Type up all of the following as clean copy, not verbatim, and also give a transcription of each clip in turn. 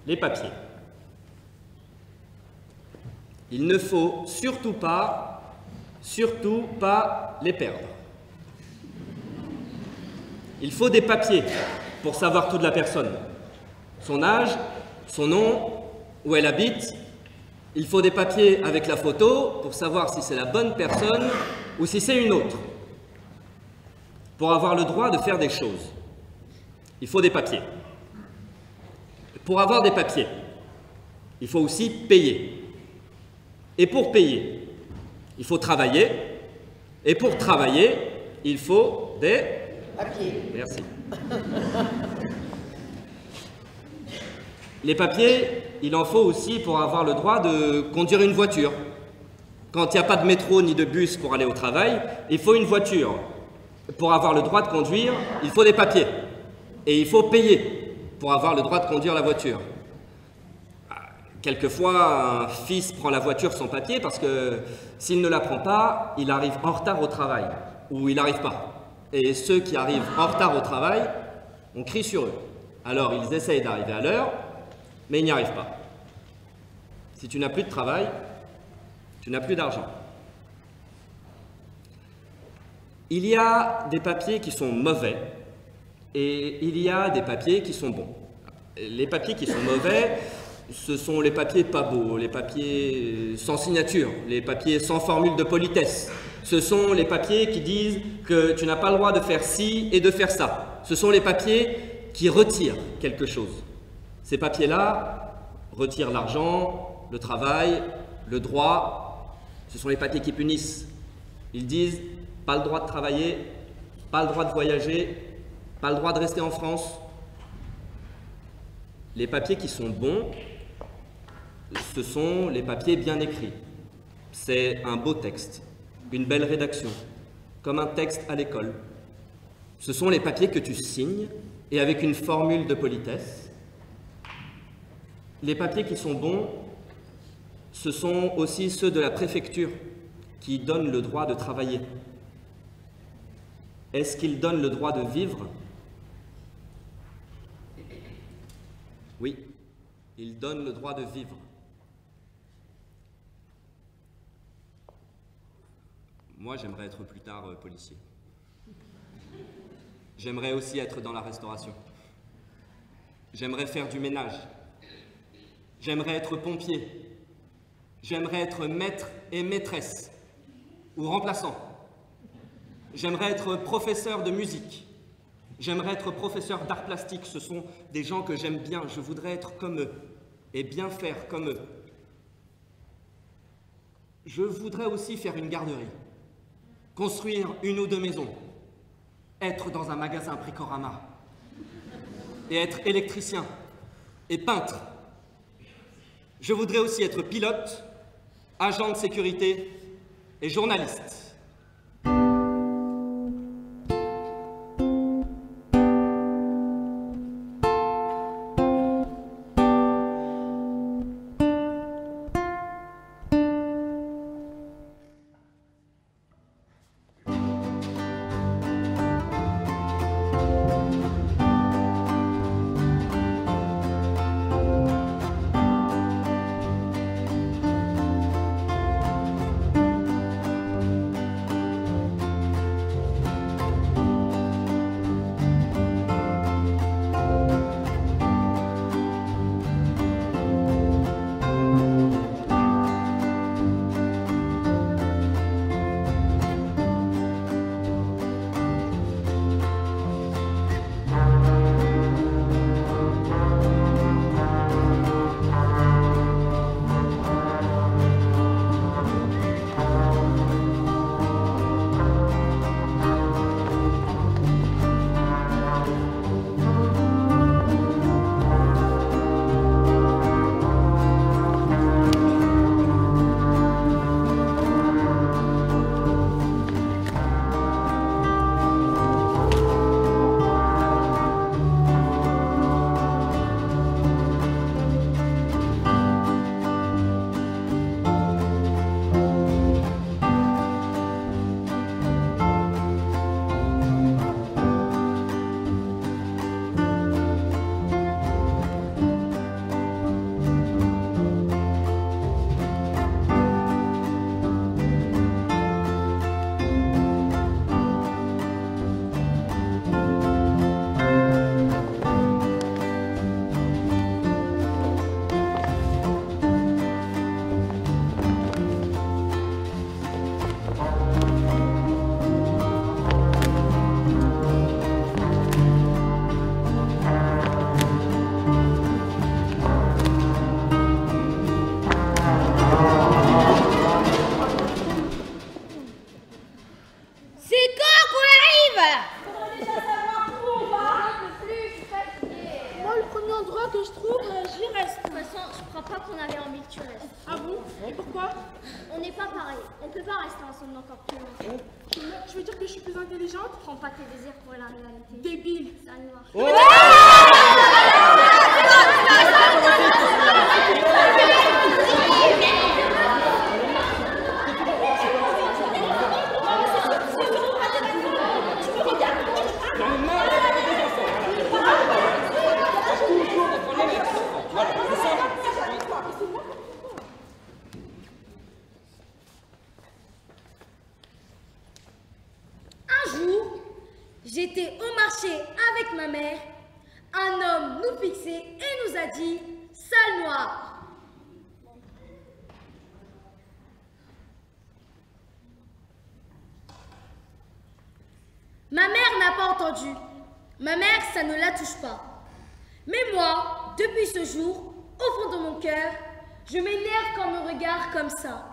les papiers. Il ne faut surtout pas les perdre. Il faut des papiers pour savoir tout de la personne. Son âge, son nom, où elle habite. Il faut des papiers avec la photo pour savoir si c'est la bonne personne ou si c'est une autre. Pour avoir le droit de faire des choses, il faut des papiers. Pour avoir des papiers, il faut aussi payer. Et pour payer, il faut travailler. Et pour travailler, il faut des papiers. Merci. Les papiers, il en faut aussi pour avoir le droit de conduire une voiture. Quand il n'y a pas de métro ni de bus pour aller au travail, il faut une voiture. Pour avoir le droit de conduire, il faut des papiers. Et il faut payer pour avoir le droit de conduire la voiture. Quelquefois, un fils prend la voiture sans papier parce que s'il ne la prend pas, il arrive en retard au travail, ou il n'arrive pas. Et ceux qui arrivent en retard au travail, on crie sur eux. Alors ils essayent d'arriver à l'heure, mais ils n'y arrivent pas. Si tu n'as plus de travail, tu n'as plus d'argent. Il y a des papiers qui sont mauvais et il y a des papiers qui sont bons. Les papiers qui sont mauvais, ce sont les papiers pas beaux, les papiers sans signature, les papiers sans formule de politesse. Ce sont les papiers qui disent que tu n'as pas le droit de faire ci et de faire ça. Ce sont les papiers qui retirent quelque chose. Ces papiers-là retirent l'argent, le travail, le droit. Ce sont les papiers qui punissent. Ils disent pas le droit de travailler, pas le droit de voyager, pas le droit de rester en France. Les papiers qui sont bons, ce sont les papiers bien écrits. C'est un beau texte, une belle rédaction, comme un texte à l'école. Ce sont les papiers que tu signes et avec une formule de politesse. Les papiers qui sont bons, ce sont aussi ceux de la préfecture qui donnent le droit de travailler. Est-ce qu'ils donnent le droit de vivre? Oui, ils donnent le droit de vivre. Moi, j'aimerais être plus tard policier. J'aimerais aussi être dans la restauration. J'aimerais faire du ménage. J'aimerais être pompier. J'aimerais être maître et maîtresse, ou remplaçant. J'aimerais être professeur de musique. J'aimerais être professeur d'art plastique. Ce sont des gens que j'aime bien. Je voudrais être comme eux et bien faire comme eux. Je voudrais aussi faire une garderie, construire une ou deux maisons, être dans un magasin Bricorama et être électricien et peintre. Je voudrais aussi être pilote, agent de sécurité et journaliste. toi? On n'est pas pareil. On peut pas rester ensemble encore plus longtemps. Tu veux dire que je suis plus intelligente? Prends pas tes désirs pour la réalité. Débile. Sale noir. Un jour, j'étais au marché avec ma mère. Un homme nous fixait et nous a dit « Sale noir ». Ma mère n'a pas entendu. Ma mère, ça ne la touche pas. Mais moi, depuis ce jour, au fond de mon cœur, je m'énerve quand on me regarde comme ça.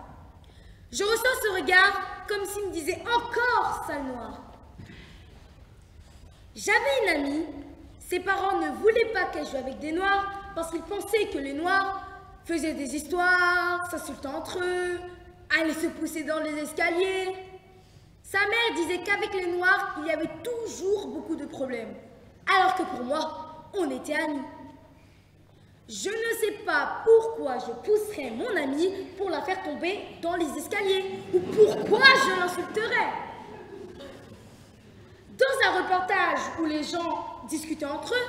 Je ressens ce regard comme s'il me disait encore sale noir. J'avais une amie, ses parents ne voulaient pas qu'elle joue avec des noirs parce qu'ils pensaient que les noirs faisaient des histoires, s'insultaient entre eux, allaient se pousser dans les escaliers. Sa mère disait qu'avec les noirs, il y avait toujours beaucoup de problèmes, alors que pour moi, on était amis. Je ne sais pas pourquoi je pousserais mon amie pour la faire tomber dans les escaliers, ou pourquoi je l'insulterais. Dans un reportage où les gens discutaient entre eux,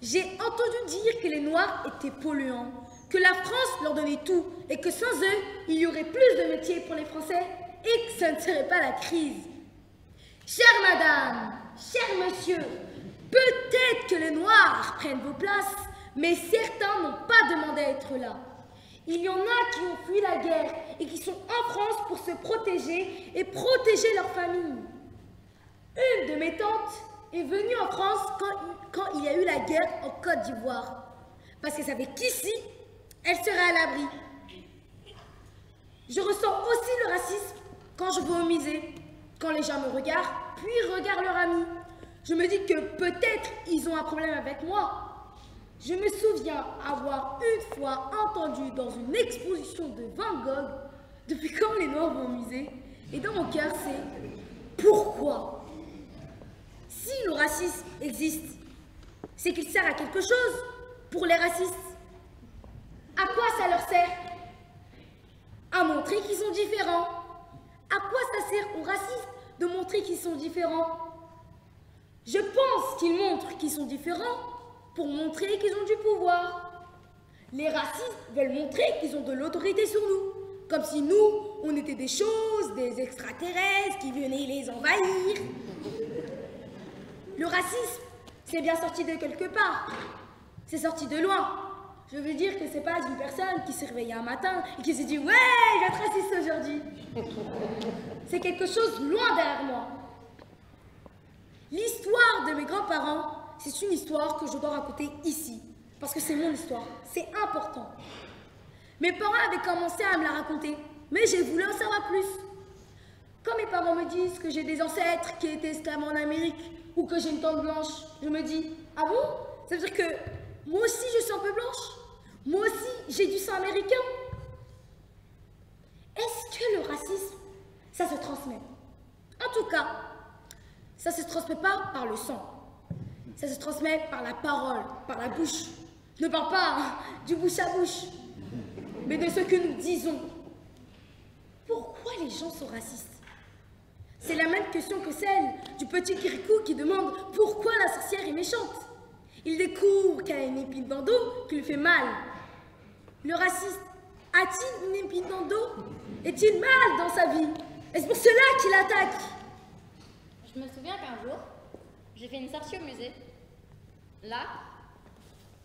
j'ai entendu dire que les Noirs étaient polluants, que la France leur donnait tout et que sans eux, il y aurait plus de métiers pour les Français et que ça ne serait pas la crise. Chère madame, cher monsieur, peut-être que les Noirs prennent vos places, mais certains n'ont pas demandé à être là. Il y en a qui ont fui la guerre et qui sont en France pour se protéger et protéger leur famille. Une de mes tantes est venue en France quand il y a eu la guerre en Côte d'Ivoire, parce qu'elle savait qu'ici, elle serait à l'abri. Je ressens aussi le racisme quand je vais au musée, quand les gens me regardent, puis regardent leur ami. Je me dis que peut-être ils ont un problème avec moi. Je me souviens avoir une fois entendu dans une exposition de Van Gogh, depuis quand les Noirs vont au musée, et dans mon cœur c'est pourquoi? Si le racisme existe, c'est qu'il sert à quelque chose pour les racistes. À quoi ça leur sert? À montrer qu'ils sont différents. À quoi ça sert aux racistes de montrer qu'ils sont différents? Je pense qu'ils montrent qu'ils sont différents pour montrer qu'ils ont du pouvoir. Les racistes veulent montrer qu'ils ont de l'autorité sur nous, comme si nous, on était des choses, des extraterrestres qui venaient les envahir. Le racisme, c'est bien sorti de quelque part. C'est sorti de loin. Je veux dire que c'est pas une personne qui s'est réveillée un matin et qui s'est dit « Ouais, je vais être raciste aujourd'hui ». C'est quelque chose loin derrière moi. L'histoire de mes grands-parents, c'est une histoire que je dois raconter ici, parce que c'est mon histoire, c'est important. Mes parents avaient commencé à me la raconter, mais j'ai voulu en savoir plus. Quand mes parents me disent que j'ai des ancêtres qui étaient esclaves en Amérique, ou que j'ai une tante blanche, je me dis « Ah bon? Ça veut dire que moi aussi je suis un peu blanche? Moi aussi j'ai du sang américain ?» Est-ce que le racisme, ça se transmet? En tout cas, ça ne se transmet pas par le sang. Ça se transmet par la parole, par la bouche. Je ne parle pas du bouche à bouche, mais de ce que nous disons. Pourquoi les gens sont racistes? C'est la même question que celle du petit Kirikou qui demande pourquoi la sorcière est méchante. Il découvre qu'elle a une épine dans le dos qui lui fait mal. Le raciste a-t-il une épine dans le dos? Est-il mal dans sa vie? Est-ce pour cela qu'il attaque? Je me souviens qu'un jour, j'ai fait une sortie au musée. Là,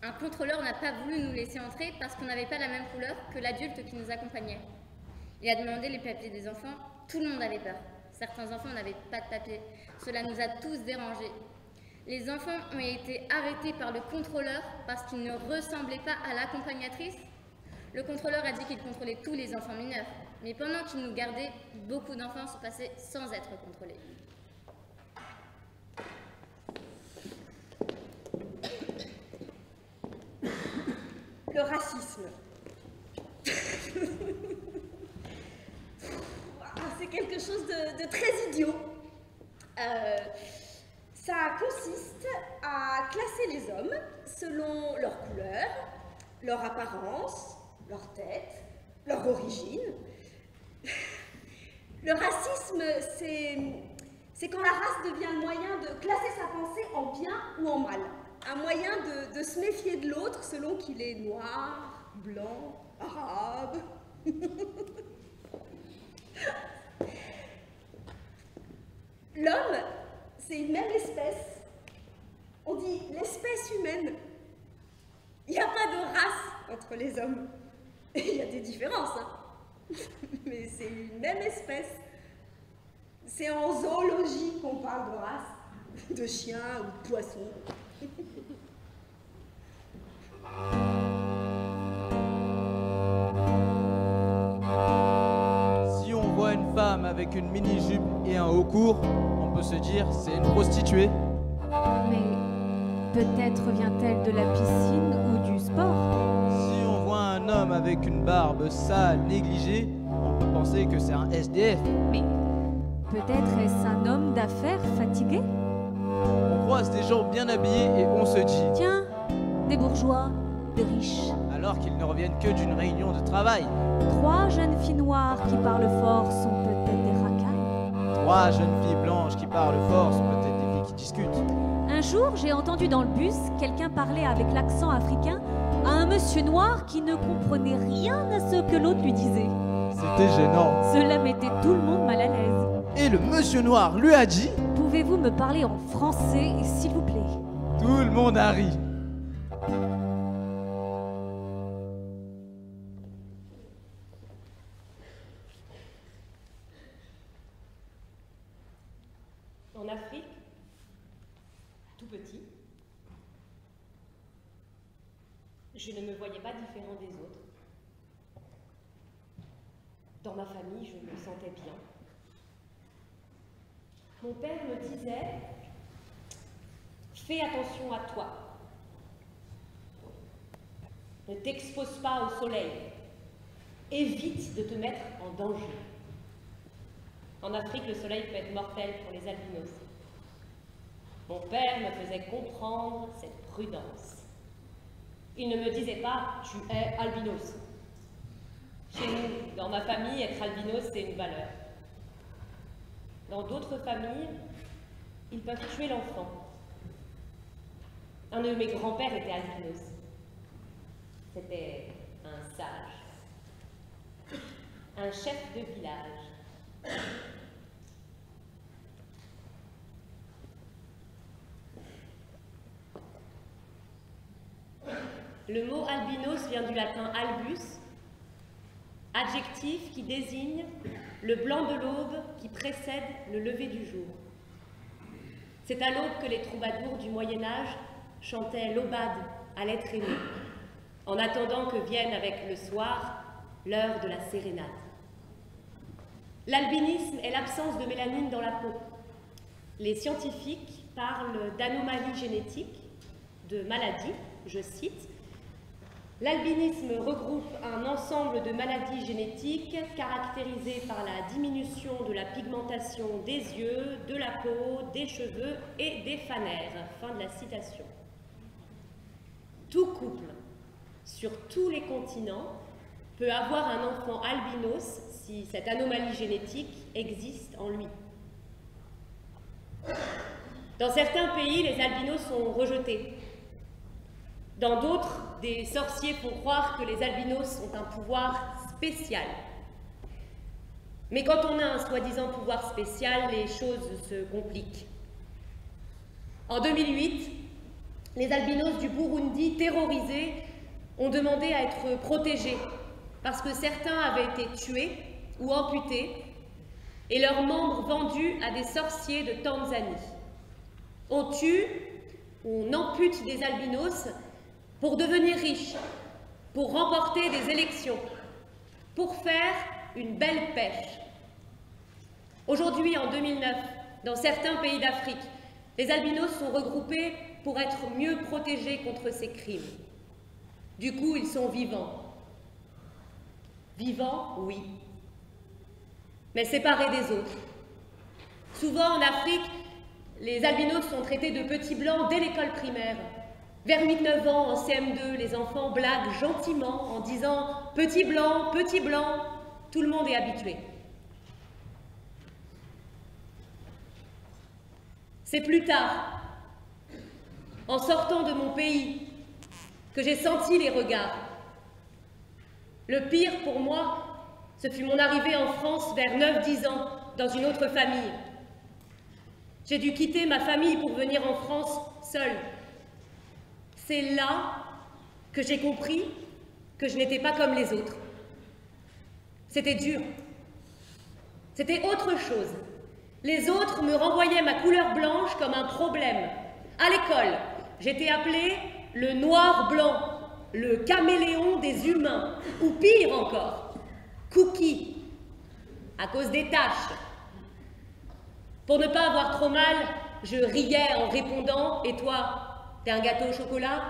un contrôleur n'a pas voulu nous laisser entrer parce qu'on n'avait pas la même couleur que l'adulte qui nous accompagnait. Il a demandé les papiers des enfants, tout le monde avait peur. Certains enfants n'avaient pas de papier. Cela nous a tous dérangés. Les enfants ont été arrêtés par le contrôleur parce qu'ils ne ressemblaient pas à l'accompagnatrice. Le contrôleur a dit qu'il contrôlait tous les enfants mineurs. Mais pendant qu'il nous gardait, beaucoup d'enfants se passaient sans être contrôlés. Le racisme. c'est quelque chose de très idiot. Ça consiste à classer les hommes selon leur couleur, leur apparence, leur tête, leur origine. Le racisme, c'est quand la race devient le moyen de classer sa pensée en bien ou en mal. Un moyen de se méfier de l'autre selon qu'il est noir, blanc, arabe. L'homme, c'est une même espèce. On dit l'espèce humaine. Il n'y a pas de race entre les hommes. Il y a des différences, hein. Mais c'est une même espèce. C'est en zoologie qu'on parle de race, de chien ou de poisson. Si on voit une femme avec une mini-jupe et un haut court, on peut se dire c'est une prostituée. Mais peut-être vient-elle de la piscine ou du sport? Si on voit un homme avec une barbe sale, négligée, on peut penser que c'est un SDF. Mais peut-être est-ce un homme d'affaires fatigué? On croise des gens bien habillés et on se dit Tiens, des bourgeois, des riches. alors qu'ils ne reviennent que d'une réunion de travail. 3 jeunes filles noires qui parlent fort sont peut-être des racailles. 3 jeunes filles blanches qui parlent fort sont peut-être des filles qui discutent. Un jour, j'ai entendu dans le bus quelqu'un parler avec l'accent africain à un monsieur noir qui ne comprenait rien à ce que l'autre lui disait. C'était gênant. Cela mettait tout le monde mal à l'aise. Et le monsieur noir lui a dit Pouvez-vous me parler en français, s'il vous plaît? tout le monde a ri. En Afrique, tout petit, je ne me voyais pas différent des autres. Dans ma famille, je me sentais bien. Mon père me disait « Fais attention à toi. Ne t'expose pas au soleil. Évite de te mettre en danger. » En Afrique, le soleil peut être mortel pour les albinos. Mon père me faisait comprendre cette prudence. Il ne me disait pas « Tu es albinos ». Chez nous, dans ma famille, être albinos, c'est une valeur. Dans d'autres familles, ils peuvent tuer l'enfant. Un de mes grands-pères était albinos. C'était un sage, un chef de village. Le mot albinos vient du latin albus, adjectif qui désigne le blanc de l'aube qui précède le lever du jour. C'est à l'aube que les troubadours du Moyen-Âge chantaient l'aubade à l'être aimé, en attendant que vienne avec le soir l'heure de la sérénade. L'albinisme est l'absence de mélanine dans la peau. Les scientifiques parlent d'anomalies génétiques, de maladies, je cite. L'albinisme regroupe un ensemble de maladies génétiques caractérisées par la diminution de la pigmentation des yeux, de la peau, des cheveux et des fanères. Fin de la citation. Tout couple, sur tous les continents, peut avoir un enfant albinos si cette anomalie génétique existe en lui. Dans certains pays, les albinos sont rejetés. Dans d'autres, des sorciers font croire que les albinos ont un pouvoir spécial. Mais quand on a un soi-disant pouvoir spécial, les choses se compliquent. En 2008, les albinos du Burundi, terrorisés, ont demandé à être protégés parce que certains avaient été tués ou amputés et leurs membres vendus à des sorciers de Tanzanie. On tue, on ampute des albinos pour devenir riche, pour remporter des élections, pour faire une belle pêche. Aujourd'hui, en 2009, dans certains pays d'Afrique, les albinos sont regroupés pour être mieux protégés contre ces crimes. Du coup, ils sont vivants. Vivants, oui. mais séparés des autres. Souvent en Afrique, les albinos sont traités de petits blancs dès l'école primaire. Vers 8-9 ans, en CM2, les enfants blaguent gentiment en disant « petit blanc, petit blanc ». Tout le monde est habitué. C'est plus tard, en sortant de mon pays, que j'ai senti les regards. Le pire pour moi, ce fut mon arrivée en France vers 9-10 ans, dans une autre famille. J'ai dû quitter ma famille pour venir en France seule. C'est là que j'ai compris que je n'étais pas comme les autres. C'était dur. C'était autre chose. Les autres me renvoyaient ma couleur blanche comme un problème. À l'école, j'étais appelée le noir-blanc, le caméléon des humains, ou pire encore, Cookie, à cause des taches. Pour ne pas avoir trop mal, je riais en répondant « Et toi, t'es un gâteau au chocolat ?»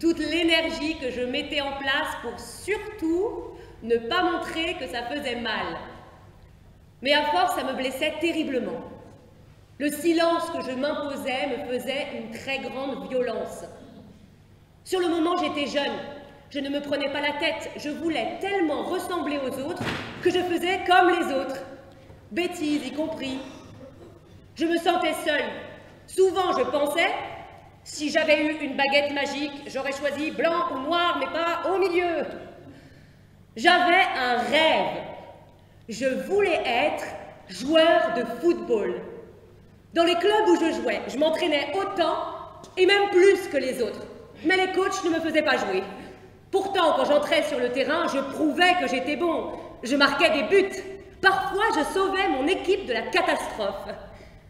Toute l'énergie que je mettais en place pour surtout ne pas montrer que ça faisait mal. Mais à force, ça me blessait terriblement. Le silence que je m'imposais me faisait une très grande violence. Sur le moment, j'étais jeune. Je ne me prenais pas la tête. Je voulais tellement ressembler aux autres que je faisais comme les autres. Bêtises y compris. Je me sentais seule. Souvent, je pensais, si j'avais eu une baguette magique, j'aurais choisi blanc ou noir, mais pas au milieu. J'avais un rêve. Je voulais être joueur de football. Dans les clubs où je jouais, je m'entraînais autant et même plus que les autres. Mais les coachs ne me faisaient pas jouer. Pourtant, quand j'entrais sur le terrain, je prouvais que j'étais bon. Je marquais des buts. Parfois, je sauvais mon équipe de la catastrophe.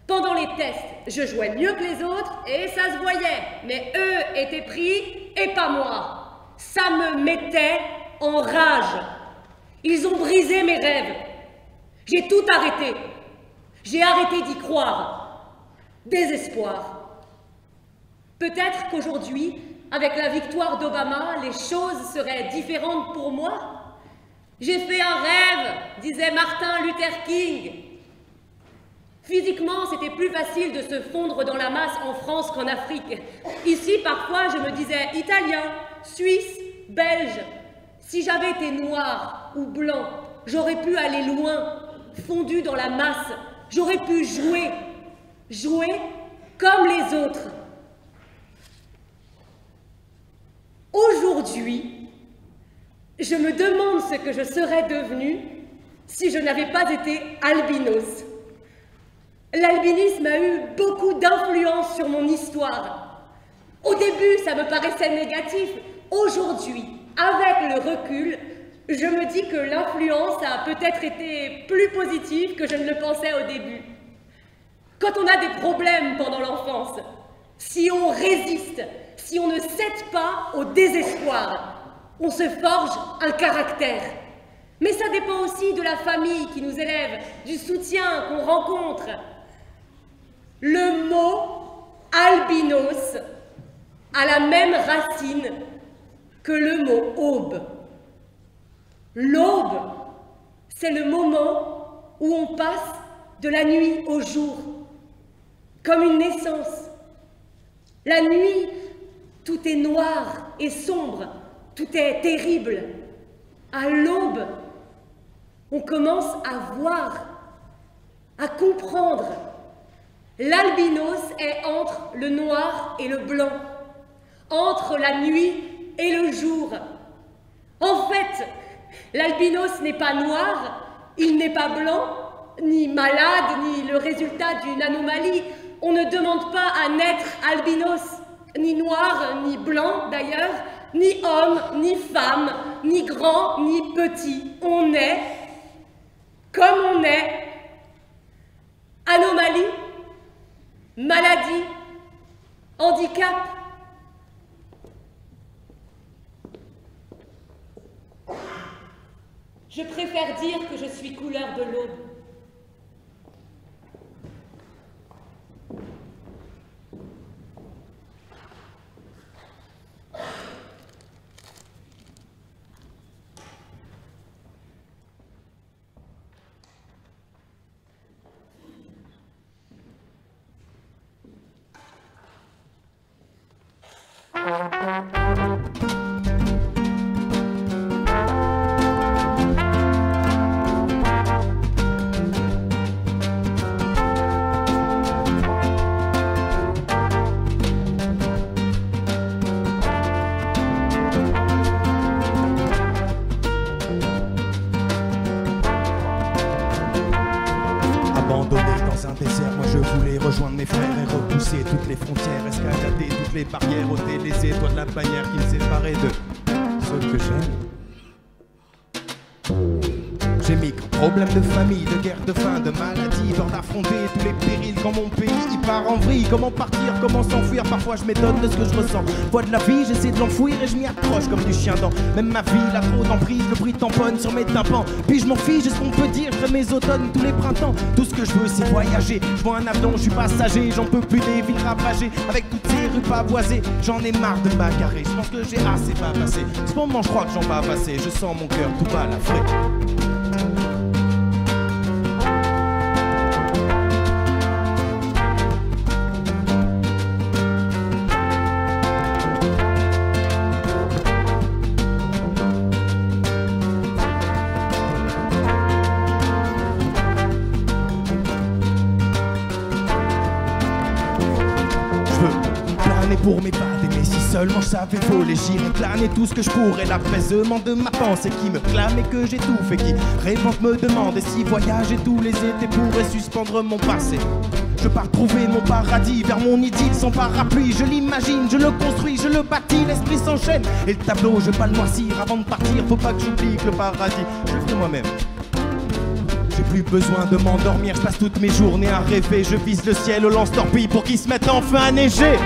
Pendant les tests, je jouais mieux que les autres et ça se voyait. Mais eux étaient pris et pas moi. Ça me mettait en rage. Ils ont brisé mes rêves. J'ai tout arrêté. J'ai arrêté d'y croire. Désespoir. Peut-être qu'aujourd'hui, avec la victoire d'Obama, les choses seraient différentes pour moi. J'ai fait un rêve, disait Martin Luther King. Physiquement, c'était plus facile de se fondre dans la masse en France qu'en Afrique. Ici, parfois, je me disais italien, suisse, belge. Si j'avais été noir ou blanc, j'aurais pu aller loin, fondu dans la masse. J'aurais pu jouer comme les autres. Aujourd'hui, je me demande ce que je serais devenue si je n'avais pas été albinos. L'albinisme a eu beaucoup d'influence sur mon histoire. Au début, ça me paraissait négatif. Aujourd'hui, avec le recul, je me dis que l'influence a peut-être été plus positive que je ne le pensais au début. Quand on a des problèmes pendant l'enfance, si on résiste, si on ne cède pas au désespoir, on se forge un caractère. Mais ça dépend aussi de la famille qui nous élève, du soutien qu'on rencontre. Le mot albinos a la même racine que le mot aube. L'aube, c'est le moment où on passe de la nuit au jour, comme une naissance. La nuit, tout est noir et sombre, tout est terrible. À l'aube, on commence à voir, à comprendre. L'albinos est entre le noir et le blanc, entre la nuit et le jour. En fait, l'albinos n'est pas noir, il n'est pas blanc, ni malade, ni le résultat d'une anomalie. On ne demande pas à naître albinos, ni noir, ni blanc d'ailleurs, ni homme, ni femme, ni grand, ni petit. On est comme on est. Anomalie, maladie, handicap. Je préfère dire que je suis couleur de l'aube. abandonné dans un désert. Moi je voulais rejoindre mes frères et repousser toutes les frontières, escalader toutes les barrières, ôter les étoiles de la bannière qui me séparait de ceux que j'aime. J'ai mis problème de famille, de guerre, de faim, de maladie, peur d'affronter tous les périls quand mon pays il part en vrille. Comment partir, comment s'enfuir, parfois je m'étonne de ce que je ressens. Voix de la vie, j'essaie de l'enfouir et je m'y accroche comme du chien dent. Même ma vie, la trop d'emprise, le bruit tamponne sur mes tympans. Puis je m'en fiche, est-ce qu'on peut dire, je mes automnes, tous les printemps. Tout ce que je veux c'est voyager, je vois un avion, je suis passager. J'en peux plus des villes ravagées, avec toutes ces rues pavoisées. J'en ai marre de me bagarrer, je pense que j'ai assez pas passé. En ce moment je crois que j'en bats passer, je sens mon cœur tout balafré. Pour mes pattes mais si seulement je savais voler, j'irais planer tout ce que je pourrais. L'apaisement de ma pensée qui me clame et que j'étouffe et qui répand me demande et si voyager tous les étés pourrait suspendre mon passé. Je pars trouver mon paradis, vers mon idylle sans parapluie. Je l'imagine, je le construis, je le bâtis, l'esprit s'enchaîne. Et le tableau, je vais pas le noircir avant de partir. Faut pas que j'oublie que le paradis, je le ferai moi-même. J'ai plus besoin de m'endormir, je passe toutes mes journées à rêver. Je vise le ciel au lance-torpille pour qu'il se mette enfin à neiger.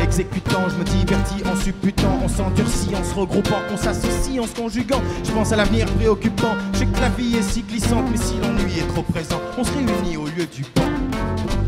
Exécutant, je me divertis en supputant, on s'endurcit en se regroupant, on s'associe en se conjuguant. Je pense à l'avenir préoccupant, je sais que la vie est si glissante, mais si l'ennui est trop présent, on se réunit au lieu du banc.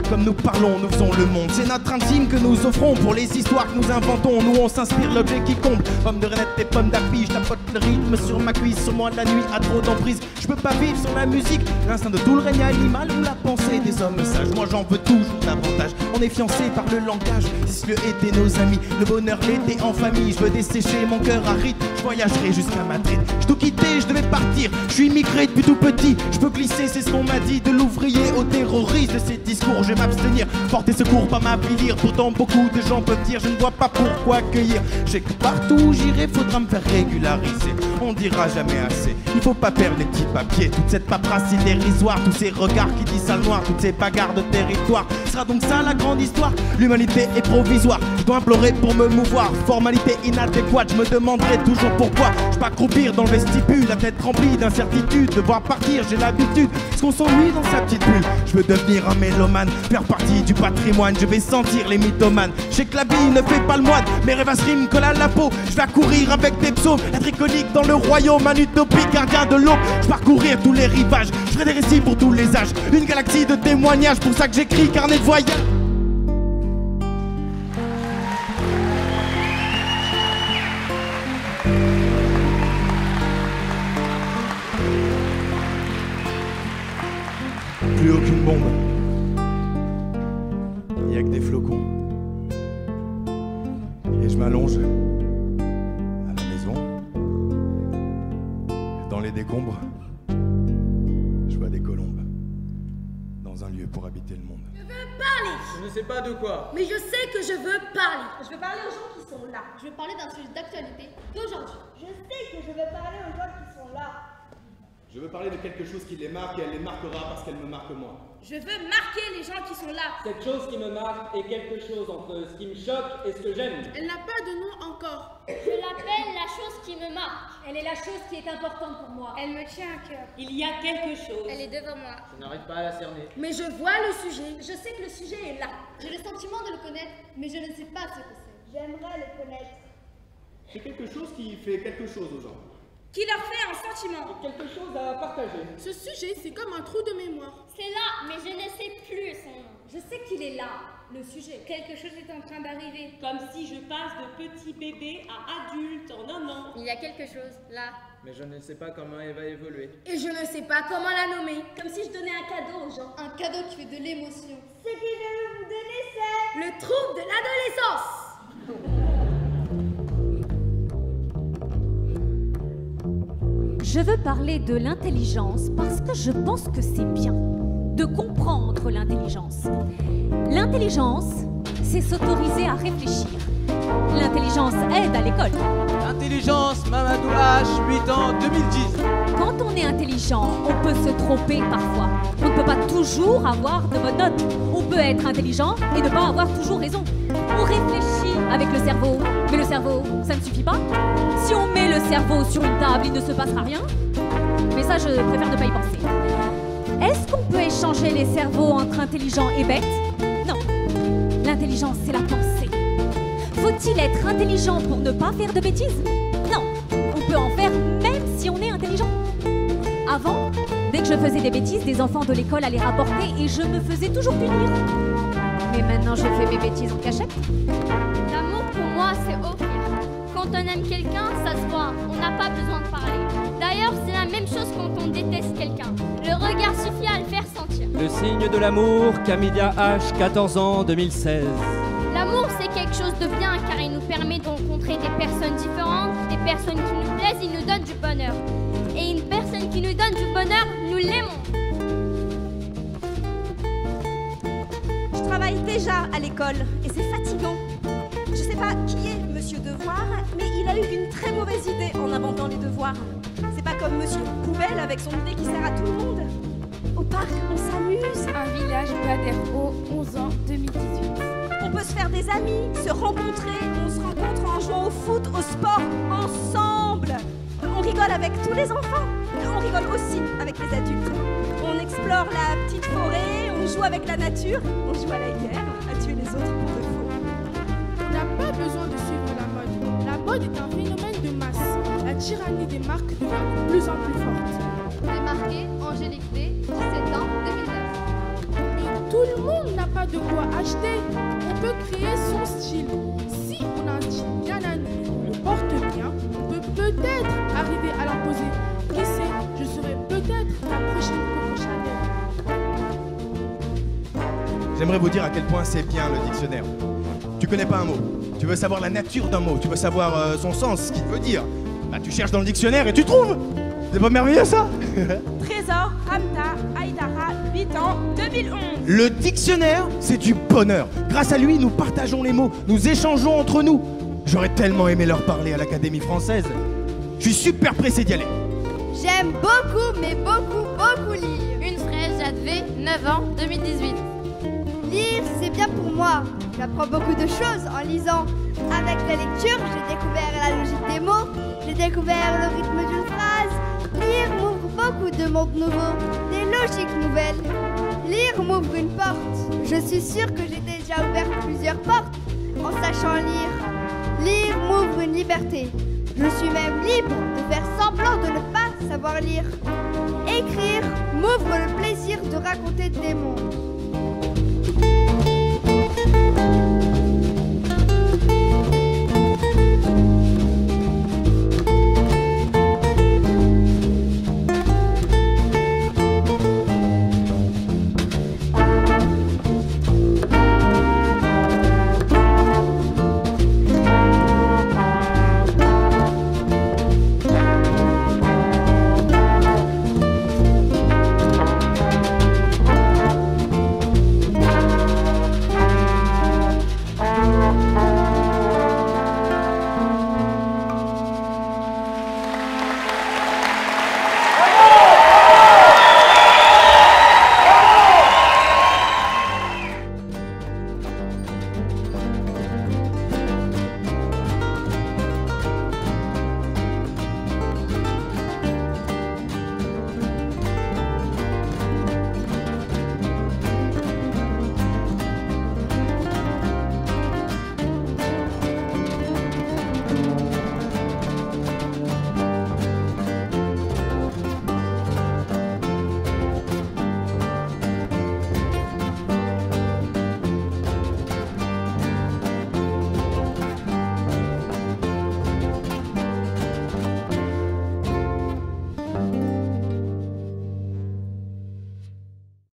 Comme nous parlons, nous faisons le monde. C'est notre intime que nous offrons pour les histoires que nous inventons. Nous on s'inspire l'objet qui comble. Pommes de renette et pommes d'appui, je tapote le rythme sur ma cuisse. Sur moi la nuit a trop d'emprise. Je peux pas vivre sans la musique. L'instinct de tout le règne animal ou la pensée des hommes sages. Moi j'en veux toujours davantage. On est fiancés par le langage. Si ce était nos amis, le bonheur l'était en famille. Je veux dessécher mon cœur à rythme. Je voyagerai jusqu'à Madrid. Je tout quitté, je devais partir. Je suis immigré depuis tout petit. Je peux glisser, c'est ce qu'on m'a dit. De l'ouvrier au terroriste de ces discours. Je m'abstenir, porter secours, pas m'avilir. Pourtant beaucoup de gens peuvent dire je ne vois pas pourquoi accueillir. Je sais que partout où j'irai faudra me faire régulariser. On dira jamais assez, il faut pas perdre les petits papiers. Toute cette paperasse dérisoire, tous ces regards qui disent sale noir, toutes ces bagarres de territoire. Sera donc ça la grande histoire, l'humanité est provisoire. Je dois implorer pour me mouvoir, formalité inadéquate. Je me demanderai toujours pourquoi je peux accroupir dans le vestibule, la tête remplie d'incertitude. De voir partir, j'ai l'habitude, parce qu'on s'ennuie dans sa petite bulle. Je veux devenir un mélomane, faire partie du patrimoine, je vais sentir les mythomanes. Je sais que la vie ne fait pas le moine, mes rêves me collent à la peau. Je vais courir avec des psaumes, être iconique dans le royaume, un utopie gardien de l'aube. Je parcourir tous les rivages, je ferai des récits pour tous les âges. Une galaxie de témoignages, pour ça que j'écris carnet de voyage. Plus aucune bombe. Il n'y a que des flocons. Et je m'allonge à la maison. Dans les décombres, je vois des colombes. Dans un lieu pour habiter le monde. Je veux parler. Je ne sais pas de quoi. Mais je sais que je veux parler. Je veux parler aux gens qui sont là. Je veux parler d'un sujet d'actualité d'aujourd'hui. Je sais que je veux parler aux gens qui sont là. Je veux parler de quelque chose qui les marque et elle les marquera parce qu'elle me marque moi. Je veux marquer les gens qui sont là. Cette chose qui me marque est quelque chose entre ce qui me choque et ce que j'aime. Elle n'a pas de nom encore. Je l'appelle la chose qui me marque. Elle est la chose qui est importante pour moi. Elle me tient à cœur. Il y a quelque chose. Elle est devant moi. Je n'arrive pas à la cerner. Mais je vois le sujet. Je sais que le sujet est là. J'ai le sentiment de le connaître, mais je ne sais pas ce que c'est. J'aimerais le connaître. C'est quelque chose qui fait quelque chose aux gens. Qui leur fait un sentiment. Quelque chose à partager. Ce sujet, c'est comme un trou de mémoire. C'est là, mais je ne sais plus son nom. Je sais qu'il est là, le sujet. Quelque chose est en train d'arriver. Comme si je passe de petit bébé à adulte en un an. Il y a quelque chose là. Mais je ne sais pas comment elle va évoluer. Et je ne sais pas comment la nommer. Comme si je donnais un cadeau aux gens. Un cadeau qui fait de l'émotion. Ce que je veux vous donner, c'est... Le trouble de l'adolescence. Je veux parler de l'intelligence parce que je pense que c'est bien de comprendre l'intelligence. L'intelligence, c'est s'autoriser à réfléchir. L'intelligence aide à l'école. Intelligence, Mamadou H, 8 ans, 2010. Quand on est intelligent, on peut se tromper parfois. On ne peut pas toujours avoir de bonnes notes. On peut être intelligent et ne pas avoir toujours raison. On réfléchit avec le cerveau, mais le cerveau, ça ne suffit pas. Si on met le cerveau sur une table, il ne se passera rien. Mais ça, je préfère ne pas y penser. Est-ce qu'on peut échanger les cerveaux entre intelligents et bêtes? Non. L'intelligence, c'est la pensée. Faut-il être intelligent pour ne pas faire de bêtises? Non. On peut en faire même si on est intelligent. Avant, dès que je faisais des bêtises, des enfants de l'école allaient rapporter et je me faisais toujours punir. Mais maintenant, je fais mes bêtises en cachette. L'amour, pour moi, c'est offrir. Quand on aime quelqu'un, ça se voit, on n'a pas besoin de parler. D'ailleurs, c'est la même chose quand on déteste quelqu'un. Le regard suffit à le faire sentir. Le signe de l'amour, Camilia H, 14 ans, 2016. L'amour, c'est quelque chose de bien car il nous permet de rencontrer des personnes différentes, des personnes qui nous plaisent, il nous donne du bonheur. Et une personne qui nous donne du bonheur, nous l'aimons. Je travaille déjà à l'école et c'est fatigant. Je sais pas qui est Monsieur Devoir, mais il a eu une très mauvaise idée en inventant les devoirs. C'est pas comme Monsieur Poubelle avec son idée qui sert à tout le monde. Au parc, on s'amuse. Un village Bladerbeau, 11 ans, 2018. On peut se faire des amis, se rencontrer. On se rencontre en jouant au foot, au sport, ensemble. On rigole avec tous les enfants. On rigole aussi avec les adultes. On explore la petite forêt, on joue avec la nature, on joue à la guerre, à tuer les autres pour de faux. On n'a pas besoin de suivre la mode. La mode est un phénomène de masse. La tyrannie des marques devient de plus en plus forte. Démarqué, Angélique B, 17 ans, 2009. Mais tout le monde n'a pas de quoi acheter. On peut créer son style. Si on a un style bien à nous, on le porte bien, on peut peut-être arriver à l'imposer. Qui sait, je serai peut-être la prochaine Coco Chanel. J'aimerais vous dire à quel point c'est bien le dictionnaire. Tu connais pas un mot, tu veux savoir la nature d'un mot, tu veux savoir son sens, ce qu'il veut dire. Bah tu cherches dans le dictionnaire et tu trouves. C'est pas merveilleux ça? Trésor Ramta Aïdara, 8 ans, 2011. Le dictionnaire, c'est du bonheur. Grâce à lui, nous partageons les mots, nous échangeons entre nous. J'aurais tellement aimé leur parler à l'Académie française. Je suis super pressé d'y aller. J'aime beaucoup, mais beaucoup lire. Une fraise, Jade 9 ans, 2018. Lire, c'est bien pour moi. J'apprends beaucoup de choses en lisant. Avec la lecture, j'ai découvert la logique des mots, j'ai découvert le rythme d'une phrase. Lire m'ouvre beaucoup de mondes nouveaux, des logiques nouvelles. Lire m'ouvre une porte. Je suis sûre que j'ai déjà ouvert plusieurs portes en sachant lire. Lire m'ouvre une liberté. Je suis même libre de faire semblant de ne pas savoir lire. Écrire m'ouvre le plaisir de raconter des mondes.